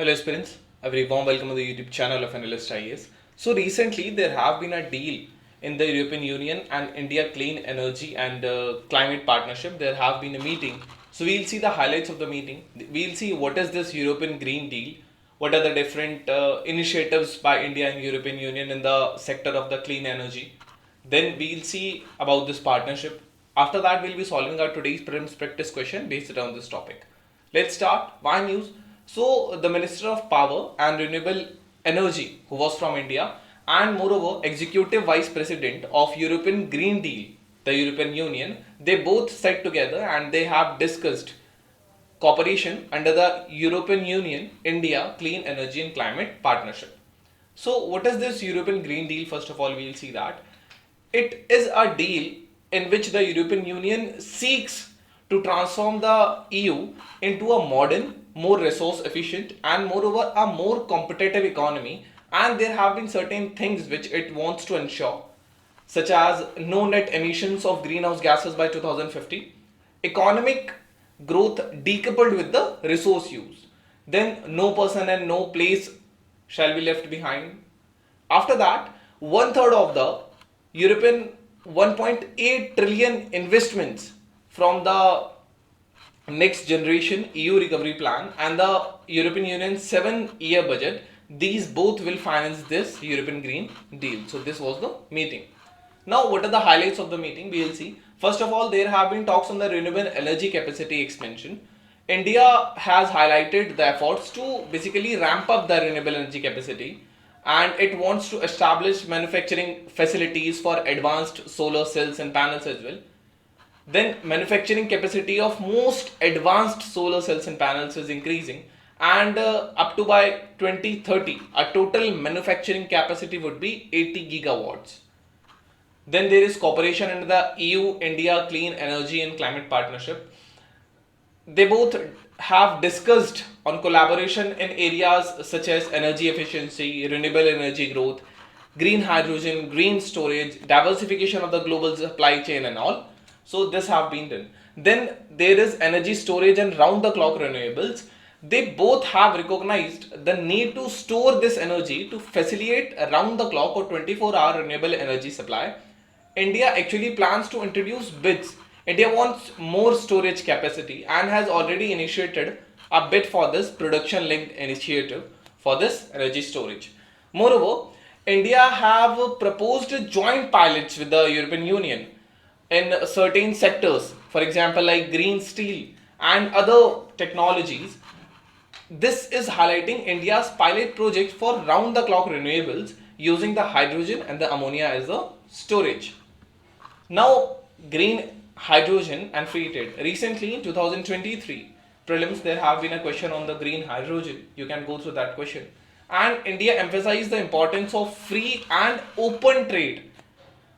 Hello aspirants, a very warm welcome to the YouTube channel of Analyst IAS. So recently there have been a deal in the European Union and India Clean Energy and Climate Partnership. There have been a meeting. So we'll see the highlights of the meeting. We'll see what is this European Green Deal, what are the different initiatives by India and European Union in the sector of the clean energy. Then we'll see about this partnership. After that, we'll be solving our today's prelims practice question based on this topic. Let's start. Why news? So, the Minister of Power and Renewable Energy, who was from India, and moreover, Executive Vice President of European Green Deal, the European Union, they both sat together and they have discussed cooperation under the European Union India Clean Energy and Climate Partnership. So, what is this European Green Deal? First of all, we'll see that. It is a deal in which the European Union seeks to transform the EU into a modern, more resource efficient, and moreover a more competitive economy. And there have been certain things which it wants to ensure, such as no net emissions of greenhouse gases by 2050, economic growth decoupled with the resource use, then no person and no place shall be left behind. After that, one third of the European 1.8 trillion investments from the next generation EU recovery plan and the European Union 7-year budget, these both will finance this European Green Deal. So this was the meeting. Now what are the highlights of the meeting? We will see. First of all, there have been talks on the renewable energy capacity expansion. India has highlighted the efforts to basically ramp up the renewable energy capacity, and it wants to establish manufacturing facilities for advanced solar cells and panels as well. Then manufacturing capacity of most advanced solar cells and panels is increasing, and up to by 2030 a total manufacturing capacity would be 80 gigawatts. Then there is cooperation under the EU India Clean Energy and Climate Partnership. They both have discussed on collaboration in areas such as energy efficiency, renewable energy growth, green hydrogen, green storage, diversification of the global supply chain and all. So this have been done. Then there is energy storage and round the clock renewables. They both have recognized the need to store this energy to facilitate around the clock or 24-hour renewable energy supply. India actually plans to introduce bids. India wants more storage capacity and has already initiated a bid for this production linked initiative for this energy storage. Moreover, India have proposed joint pilots with the European Union in certain sectors, for example like green steel and other technologies. This is highlighting India's pilot project for round the clock renewables using the hydrogen and the ammonia as a storage. Now, green hydrogen and free trade. Recently in 2023 prelims, there have been a question on the green hydrogen. You can go through that question. And India emphasized the importance of free and open trade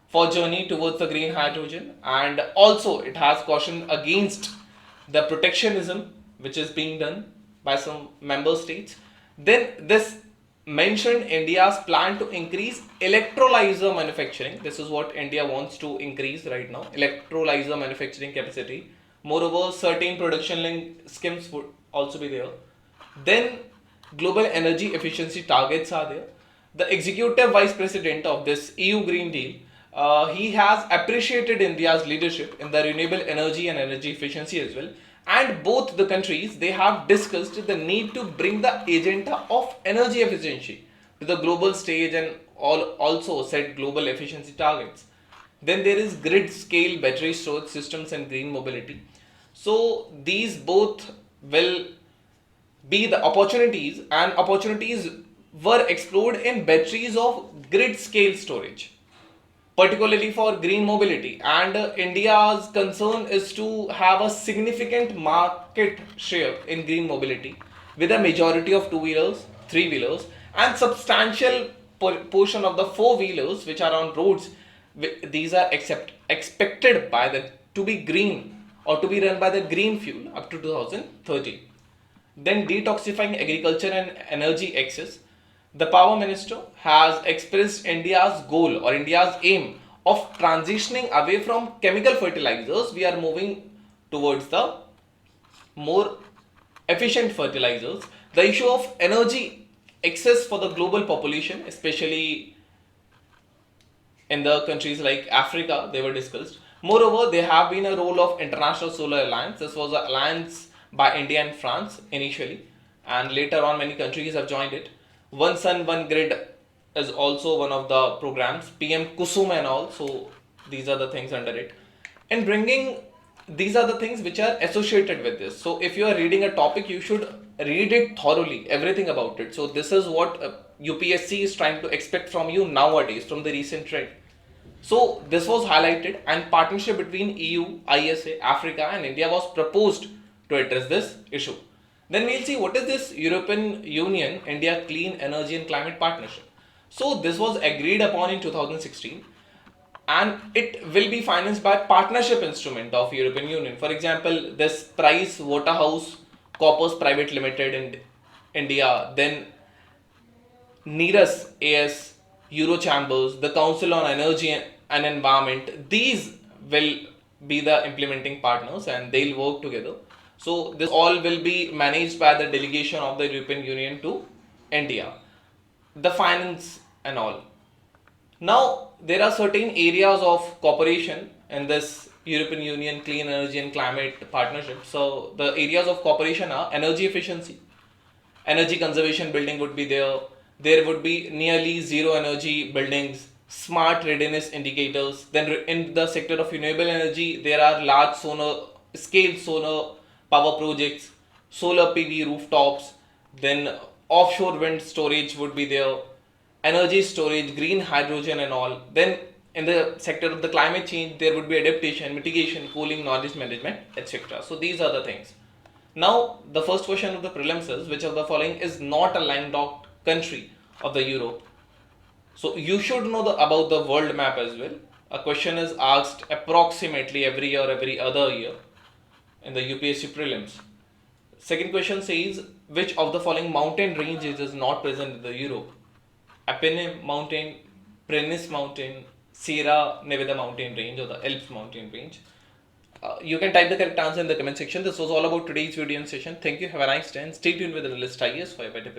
for journey towards the green hydrogen, and also it has cautioned against the protectionism which is being done by some member states. Then this mentioned India's plan to increase electrolyzer manufacturing. This is what India wants to increase right now, electrolyzer manufacturing capacity. Moreover, certain production link schemes would also be there. Then global energy efficiency targets are there. The executive vice president of this EU Green Deal, he has appreciated India's leadership in the renewable energy and energy efficiency as well. And both the countries, they have discussed the need to bring the agenda of energy efficiency to the global stage and also set global efficiency targets. Then there is grid scale battery storage systems and green mobility. So these both will be the opportunities, and opportunities were explored in batteries of grid scale storage, particularly for green mobility. And India's concern is to have a significant market share in green mobility with a majority of two-wheelers, three-wheelers, and substantial portion of the four-wheelers which are on roads. These are expected by the to be green or to be run by the green fuel up to 2030. Then detoxifying agriculture and energy access. The Power Minister has expressed India's goal or India's aim of transitioning away from chemical fertilizers. We are moving towards the more efficient fertilizers. The issue of energy excess for the global population, especially in the countries like Africa, they were discussed. Moreover, there have been a role of International Solar Alliance. This was an alliance by India and France initially, and later on many countries have joined it. One Sun, One Grid is also one of the programs. PM Kusum and all. So these are the things under it. And bringing these are the things which are associated with this. So if you are reading a topic, you should read it thoroughly, everything about it. So this is what UPSC is trying to expect from you nowadays, from the recent trend. So this was highlighted, and partnership between EU, ISA, Africa and India was proposed to address this issue. Then we'll see what is this European Union India Clean Energy and Climate Partnership. So this was agreed upon in 2016, and it will be financed by partnership instrument of European Union. For example, this Price Waterhouse Coopers Private Limited in India, then NERAS AS, Euro Chambers, the Council on Energy and Environment. These will be the implementing partners and they'll work together. So this all will be managed by the delegation of the European Union to India, the finance and all. Now there are certain areas of cooperation in this European Union Clean Energy and Climate Partnership. So the areas of cooperation are energy efficiency, energy conservation building would be there. There would be nearly zero energy buildings, smart readiness indicators. Then in the sector of renewable energy, there are large solar power projects, solar PV rooftops, then offshore wind storage would be there, energy storage, green hydrogen and all. Then in the sector of the climate change, there would be adaptation, mitigation, cooling, knowledge management, etc. So these are the things. Now the first question of the prelims is, which of the following is not a landlocked country of the Europe? So you should know about the world map as well. A question is asked approximately every year, every other year in the UPSC prelims. Second question says, which of the following mountain ranges is not present in the Europe? Apennine mountain, Prenis mountain, Sierra Nevada mountain range, or the Alps mountain range. You can type the correct answer in the comment section. This was all about today's video and session. Thank you. Have a nice day and stay tuned with the Analyst IAS for a better